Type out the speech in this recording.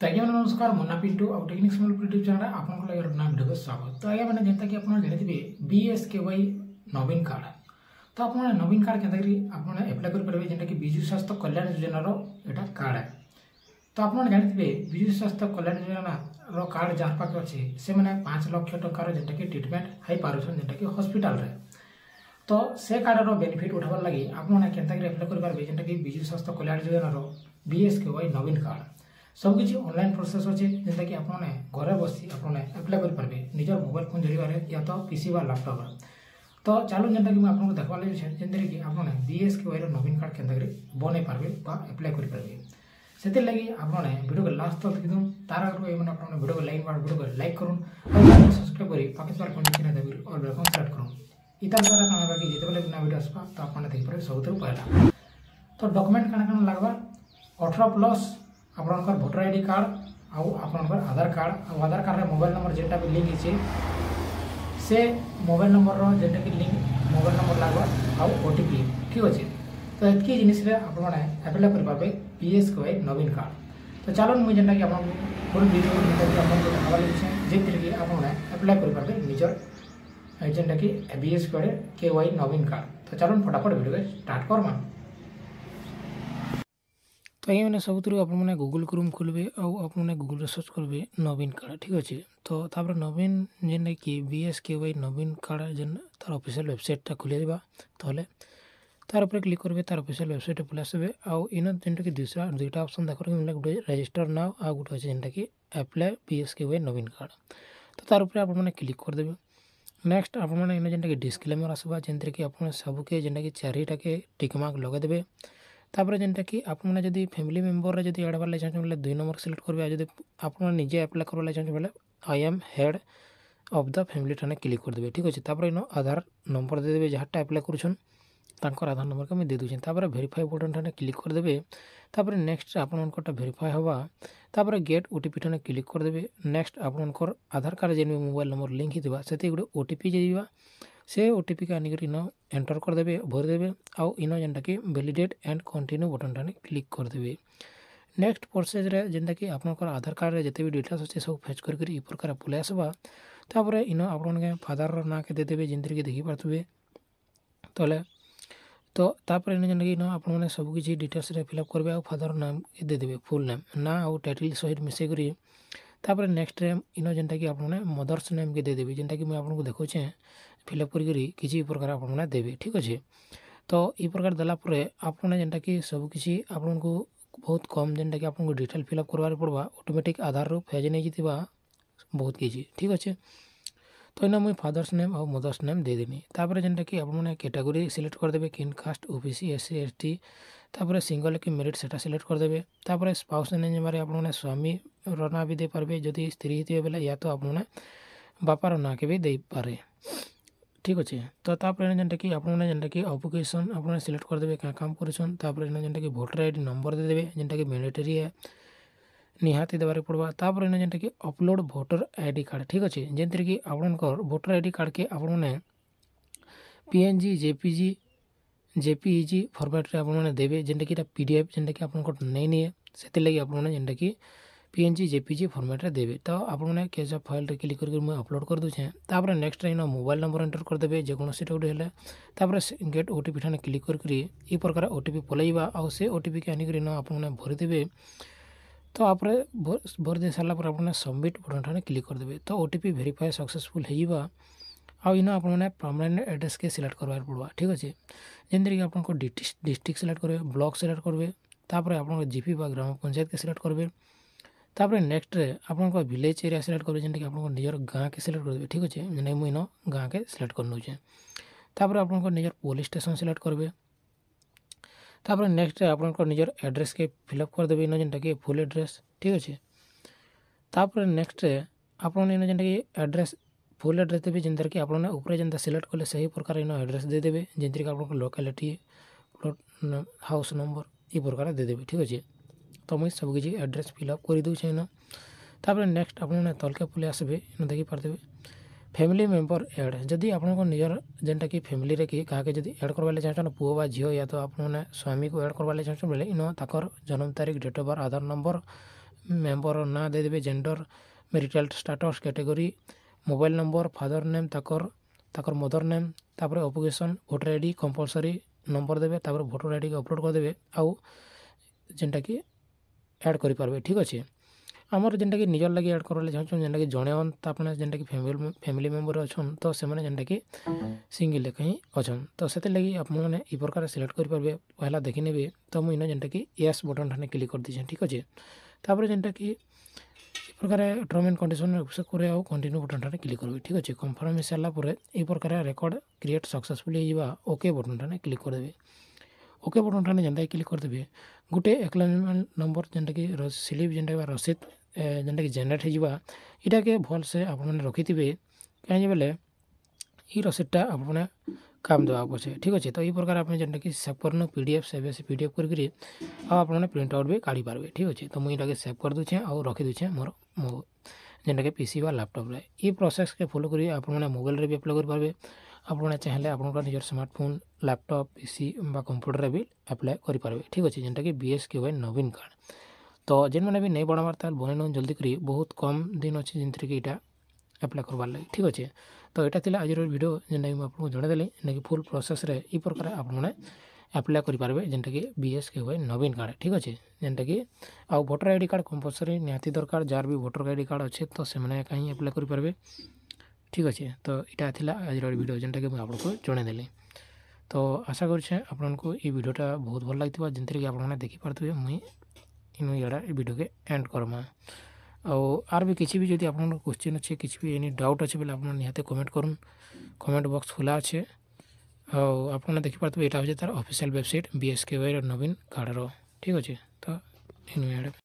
तो आज्ञा मैंने नमस्कार मुन्ना पिंटू और टेक्निक सिंबल यूट्यूब चैनल आपन को लगे नाम वीडियो को स्वागत। तो आज्ञा मैंने जनता कि आपन जानते बीएसकेवाई नवीन कार्ड तो आप नवीन कार्ड केंता आप एप्लाय करेंगे जेनटा कि विजु स्वास्थ्य कल्याण योजना एटा कार्ड है। तो आप जानते विजु स्वास्थ्य कल्याण योजना रो कार्ड जहाँ पाखे अच्छे से मैंने 5 लाख टंकार जेनटा कि ट्रिटमेंट हो पार्छन जेनटा कि हॉस्पिटल रे। तो से कार्ड रो बेनिफिट उठाबार लगी आपने केंता एप्लाय करेंगे जेनटा कि विजु स्वास्थ्य कल्याण योजना रो बीएसकेवाई नवीन कार्ड सबकि ऑनलाइन प्रोसेस अच्छे जेनटा कि आपने घरे बसी आपने एप्लाय करेंगे निजर मोबाइल फोन जरिए या तो पीसी व लैपटॉप। तो चलो जेनटा कि आपको देखा लगे जेनता कि आपने बीएसकेवाई नवीन कार्ड केंता बन पारे एप्लाय करेंगे से लगी आपने वीडियो को लास्ट तक देखी तार आगे वीडियो को लाइक करूँ और सब्सक्राइब कर पाकिस्तान कंटिन्यू देवी और वेलकम स्टार्ट करूँ इतना द्वारा कौन होगा कि जिते नया वीडियो आसपा तो आपने देखिए सब पहला। तो डॉक्यूमेंट कण लगवा 18+ आपनकर भोटर आईडी कार्ड आपनकर आधार कार्ड रे मोबाइल नंबर जेटा भी लिंक है से मोबाइल नंबर रो जेटा कि लिंक मोबाइल नंबर लगवा आउ ओटीपी ठीक अच्छे। तो एतकी जिनिस आपने एप्लाय करेंगे बीएसकेवाई नवीन कार्ड। तो चलो मुझे जेनटा कि आपको फुल वीडियो देखा लगे जे आपने एप्लाय करेंगे निजर जेनटा कि बीएसकेवाई नवीन कार्ड। तो चलो फटाफट वीडियो स्टार्ट करमा। तो ये मैंने सब आपने गूगल क्रोम खोलबे और आपने गूगल सर्च करेंगे नवीन कार्ड ठीक अच्छे। तो तापर नवीन जेनटा कि बीएसकेवाई नवीन कार्ड जेन तार ऑफिशियल वेबसाइट खोल दिबा ताले तार ऊपर क्लिक करेंगे तार ऑफिशियल वेबसाइट पलि आसबे आउ इन जेनटा कि दुईटा ऑप्शन देखो गोटे रजिस्टर नाउ आ गोटे अच्छे जेनटा कि एप्लाय बीएसकेवाई नवीन कार्ड। तो तार ऊपर आपने क्लिक करदेवे नेक्स्ट आपने इन जेनटा कि डिस्क्लेमर आसबा जेनते कि आप सबके जेनटा कि 4टा के टिक मार्क लगेदेवे। तापर जेनटा कि आपने जदि फैमिली मेम्बर रे जदि ऐड करवा चाहते बोले 2 नंबर सिलेक्ट करेंगे जब आप निजे एप्लाय करवा चाहते बोले I am head of the family ठाने क्लिक करदेवे ठीक अच्छे। तापर इन आधार नंबर देदेवे जहाँटा एप्लाय करुछन तांकर आधार नंबर को मुझे दे दूसरे तापर वेरीफाई बटन ठाने क्लिक करदेवे। तापर नेक्स्ट आपनकर वेरीफाई हवा तापर गेट ओटीपी ठाने क्लिक करदेवे। नेक्स्ट आपनकर आधार कार्ड जेन मोबाइल नंबर लिंक होता से गोटे ओटीपी जाइबा से ओटीपी के आनिक इन एंटर करदेवे भरदेवे आउ इन जेनटा कि वैलिडेट एंड कंटिन्यू बटन ठाने क्लिक करदेवे। नेक्स्ट प्रोसेस रे जेनटा कि आपनकर आधार कार्ड रे जते भी डिटेल्स अच्छे सब फेच कर ई प्रकार पलै आसबा। तापर इन आपन फादर ना के देदेवे जेनते कि देखि पारथुबे तले। तो तापर इन जेनटा कि इन आपन सब किसी डिटेल्स रे फिलअप करबे आ फादर नाम देदेवे फुल नेम ना आउ टाइटल सहित मिसे करी। तापर नेक्स्ट रे इन जेनटा कि आपन मदर्स नेम के देदेवे जेनटा कि मैं आपको देखौछे फिलअप करी किसी प्रकार आपन देवे ठीक अच्छे। तो ये प्रकार देलापर आपने जेनटा कि सब किसी आपन को बहुत कम जेनटा कि आपको डिटेल फिलअप करवार पड़वा ऑटोमेटिक आधार रो फेज नहीं जीतवा बहुत किसी ठीक अच्छे। तो इना मुझे फादर्स नेम और मदर्स नेम दे देनी। तापर जेनटा कि आपने कैटेगरी सिलेक्ट करदेवे किन कास्ट ओबीसी एससी एसटी तापर सिंगल कि मेरिट सेटा सिलेक्ट करदेवे। तापर स्पाउस नेम आपने स्वामी ना भी दे पारे जदि स्त्री होती बेले या तो आपने बापार ना के भी दे पारे ठीक अच्छे। तो तापर जेनटा कि आपने जेनटा कि ऑक्युपेशन आपने सिलेक्ट करदेवे क्या काम करछन। तापर इन जेनटा कि वोटर आईडी नंबर देदेवे जेनटा कि मैंडेटरी है निहाती देवारे पड़वा। तापर इन जेनटा कि अपलोड वोटर आईडी कार्ड ठीक अच्छे जेनते कि आपनकर वोटर आईडी कार्ड के आपने पीएनजी जेपीईजी फॉर्मेट रे आपने देवे जेनटा कि पीडीएफ जेनटा कि आपनकर नहीं निए से लगी आपने जेनटा कि पीएनजी जेपीजी फॉर्मेट रे देवे। तो आपने कैसे फाइल रे क्लिक करके मैं अपलोड कर दूचे। तापर नेक्स्ट इन मोबाइल नंबर एंटर करदेवे जेकोसी गोटे हेले तापर गेट ओटीपी ठाने क्लिक करके ई प्रकार ओटीपी पलैबा आउ से ओटीपी के आनिक आपने भरीदेवे। तो आप भर दे सारा आपने सबमिट बटन ठाने क्लिक करदेवे। तो ओटीपी वेरीफाई सक्सेसफुल होगा आउ इन आपने परमानेंट एड्रेस के सिलेक्ट करवार पड़वा ठीक अच्छे जेनते कि आपको डिस्ट्रिक्ट सिलेक्ट करेंगे ब्लॉक सिलेक्ट करेंगे तापर आप जीपी बा ग्राम पंचायत के सिलेक्ट करेंगे। तापर नेक्स्ट रे आपन विलेज एरिया सिलेक्ट करेंगे जेनटा कि आप निजर गाँ के सिलेक्ट करेंगे ठीक अच्छे जेने मुझे इन गाँ के सिलेक्ट कर नौचे। तापर आप निजर पुलिस स्टेशन सिलेक्ट करेंगे। तापर नेक्स्ट आप निजर एड्रेस के फिलअप करदेवे इन जेनटा कि फुल एड्रेस ठीक अच्छे। तापर नेक्स्ट आपन इन जेनटा कि एड्रेस फुल एड्रेस देवे जेनते कि आपने ऊपर जेनता सिलेक्ट कले सही प्रकार इन एड्रेस देदेवे जेनते कि आप लोकालिटी प्लॉट हाउस नंबर ये प्रकार देदेवे ठीक अच्छे। तो मुझे सबकि एड्रेस फिलअप कर दूचे इन। तापर नेक्स्ट आपने तलके पलि आसबे इन देखी पारदेवे फैमिली मेम्बर एड जदि आप निजर जेनटा कि फैमिली रे कि क्या जब एड करवा चाहते पुओ बा झील या तो आपने स्वामी को एड करवा चाहते बोले इन ताकर जन्म तारीख date of birth Aadhaar number member ना देदेवे gender marital status category mobile number father name ताकर मदर नेम तापर occupation voter ID compulsory number देवे तापर वोटर आईडी अपलोड करदेवे आउ जेनटा कि ऐड करि पारबे ठीक अच्छे आमर जेनटा कि निजर लगे ऐड करले चाहछन जेनटा कि जणे अन तापने जेनटा कि फैमिली मेंबर अछन तो से माने जेनटा कि सिंगल लेखा ही अछन तो सेते लगी आप माने ई प्रकार सिलेक्ट करि पारबे पहला देखि नेबे तो मुई न जेनटा कि यस बटन ठाने क्लिक कर दिछन ठीक अच्छे तापर जेनटा कि ई प्रकार टर्म एंड कंडीशन एक्सेप्ट करे आउ कंटिन्यू बटन ठाने क्लिक करबे ठीक अच्छे कंफर्म हो सारा पर ई प्रकार रेकॉर्ड क्रिएट सक्सेसफुली होइबा ओके बटन ठाने क्लिक कर देबे ओके बटन ठाने जेनटा क्लिक कर देबे गुटे एक्नॉलेजमेंट नंबर जेनटा कि स्लिप जेनटा रसीद जेनटा कि जनरेट होइबा इटा के भल से आप माने रखिथिबे कहीं बेले ई रसीदटा आप माने काम देवा पछे ठीक अच्छे तो ई प्रकार आप जेनटा कि सेव करनो पीडीएफ सेव से पीडीएफ करके आप प्रिंट आउट भी काढ़ी पारबे ठीक अच्छे तो मुझे इटा सेव कर दूचे और रखी दूचे मोर जेनटा कि पीसी बा लैपटॉप रे ई प्रोसेस के फॉलो करी आप माने मोबाइल रे भी अप्लाई कर पारबे आप चाहे आप निजर स्मार्टफोन लैपटॉप पीसी बा कंप्यूटर रे भी अप्लाई कर पारबे ठीक अच्छे जेनटा कि बीएसकेवाई नवीन कार्ड तो जेन मैंने भी नहीं बढ़ाबार ताल बने न जल्दी करी बहुत कम दिन अच्छे जिनथि कि इटा अप्लाई करबार लगे ठीक अच्छे तो यहाँ थिला आज वीडियो जेनटा कि आपको जनईदेली जेनटा फुल प्रोसेस रे ई प्रकार आप अप्लाई कर पारबे जेनटा कि बीएसकेवाई नवीन कार्ड ठीक अच्छे जेनटा कि आउ वोटर आईडी कार्ड कंपलसरी निहाती दरकार जार भी वोटर आईडी कार्ड अच्छे तो से मैंने कहीं अप्लाई कर पारबे ठीक अच्छे तो यहाँ थिला आज वीडियो जेनटा कि आपको जनईदेली तो आशा करुचे आपको ये वीडियोटा बहुत भल लगी जिनथि कि आपने देखिपारे मुई इनु याडा वीडियो के एंड करमा आर भी किसी भी जदि आप क्वेश्चन अच्छे किसी भी एनी डाउट अच्छे बोले आप निहाते कमेंट करूँ कमेंट बॉक्स खुला अच्छे आपने देखिपारे यहाँ हूँ तार ऑफिशियल वेबसाइट बीएसकेवाई नवीन कार्डर ठीक अच्छे तो इनु याडा